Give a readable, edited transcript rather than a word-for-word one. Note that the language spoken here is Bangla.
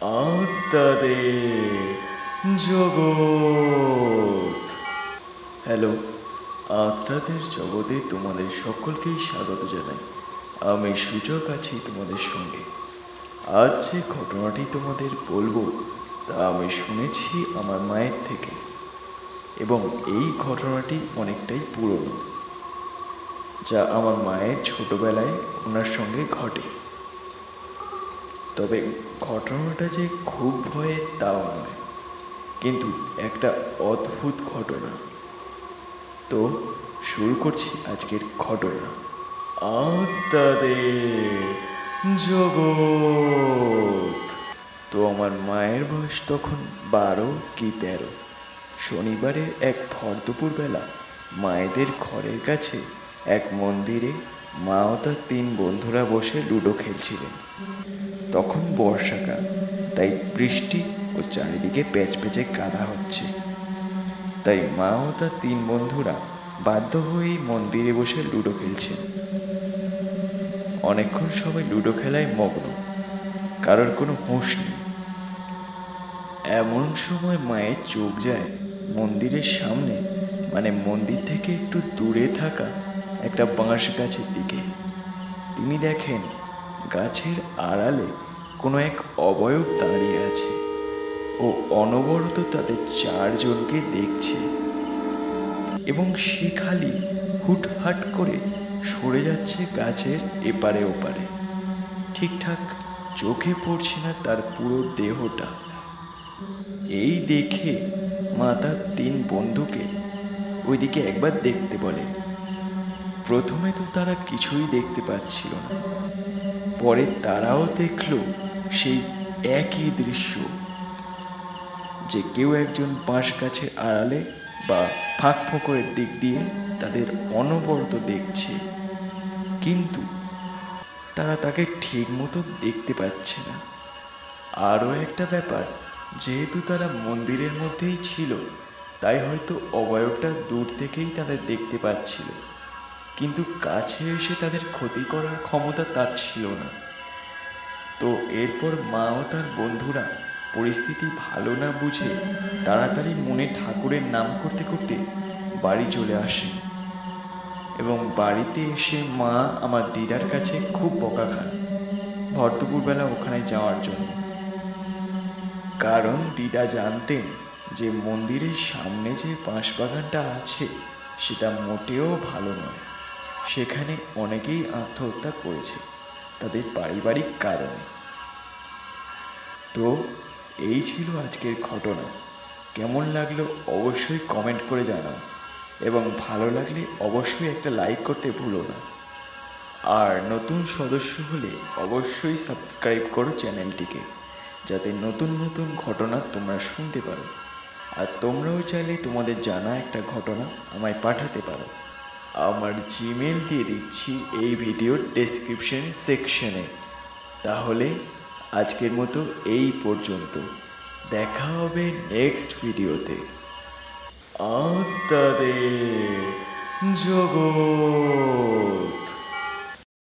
আত্মাদের জগৎ। হ্যালো, আত্মাদের জগতে তোমাদের সকলকেই স্বাগত জানাই। আমি সুযোগ আছি তোমাদের সঙ্গে। আজ যে ঘটনাটি তোমাদের বলবো তা আমি শুনেছি আমার মায়ের থেকে, এবং এই ঘটনাটি অনেকটাই পুরনো, যা আমার মায়ের ছোটবেলায় ওনার সঙ্গে ঘটে। তবে ঘটনাটা যে খুব ভয়ের তাও নয়, কিন্তু একটা অদ্ভুত ঘটনা। তো শুরু করছি আজকের ঘটনা, আত্মাদের জগৎ। তো আমার মায়ের বয়স তখন 12 কি 13। শনিবারের এক ভর দুপুর বেলা মায়েদের ঘরের কাছে এক মন্দিরে মা ও তার 3 বন্ধুরা বসে লুডো খেলছিলেন। তখন বর্ষাকাল, তাই বৃষ্টি ও চারিদিকে প্যাচপ্যাচে কাদা হচ্ছে। তাই মা ও তার 3 বন্ধুরা বাধ্য হয়েই মন্দিরে বসে লুডো খেলছেন। অনেকক্ষণ সবাই লুডো খেলায় মগ্ন, কারোর কোনো হুঁশ নেই। এমন সময় মায়ের চোখ যায় মন্দিরের সামনে, মানে মন্দির থেকে একটু দূরে থাকা একটা বাঁশ গাছের দিকে। তিনি দেখেন গাছের আড়ালে কোনো এক অবয়ব দাঁড়িয়ে আছে ও অনবরত তাদের 4 জনকে দেখছে, এবং সে খালি হুটহাট করে সরে যাচ্ছে গাছের এপারে ওপারে। ঠিকঠাক চোখে পড়ছে না তার পুরো দেহটা। এই দেখে মা তার 3 বন্ধুকে ওইদিকে একবার দেখতে বলে। প্রথমে তো তারা কিছুই দেখতে পাচ্ছিল না, পরে তারাও দেখল সেই একই দৃশ্য, যে কেউ একজন বাঁশ গাছের আড়ালে বা ফাঁক ফোকরের দিক দিয়ে তাদের অনবরত দেখছে, কিন্তু তারা তাকে ঠিক মতো দেখতে পাচ্ছে না। আরও একটা ব্যাপার, যেহেতু তারা মন্দিরের মধ্যেই ছিল, তাই হয়তো অবয়বটা দূর থেকেই তাদের দেখতে পাচ্ছিল, কিন্তু কাছে এসে তাদের ক্ষতি করার ক্ষমতা তার ছিল না। তো এরপর মা ও তার বন্ধুরা পরিস্থিতি ভালো না বুঝে তাড়াতাড়ি মনে ঠাকুরের নাম করতে করতে বাড়ি চলে আসে, এবং বাড়িতে এসে মা আমার দিদার কাছে খুব বকা খান ভর দুপুরবেলা ওখানে যাওয়ার জন্য। কারণ দিদা জানতেন যে মন্দিরের সামনে যে বাঁশবাগানটা আছে সেটা মোটেও ভালো নয়। সেখানে অনেকেই আত্মহত্যা করেছে তাদের পারিবারিক কারণে। তো এই ছিল আজকের ঘটনা। কেমন লাগলো অবশ্যই কমেন্ট করে জানাও, এবং ভালো লাগলে অবশ্যই একটা লাইক করতে ভুলো না। আর নতুন সদস্য হলে অবশ্যই সাবস্ক্রাইব করো চ্যানেলটিকে, যাতে নতুন নতুন ঘটনা তোমরা শুনতে পারো। আর তোমরাও চাইলে তোমাদের জানা একটা ঘটনা আমায় পাঠাতে পারো। আমার জিমেল দিয়ে দিচ্ছি এই ভিডিওর ডেসক্রিপশন সেকশনে। তাহলে আজকের মতো এই পর্যন্ত, দেখা হবে নেক্সট ভিডিওতে। আত্মাদের জগৎ।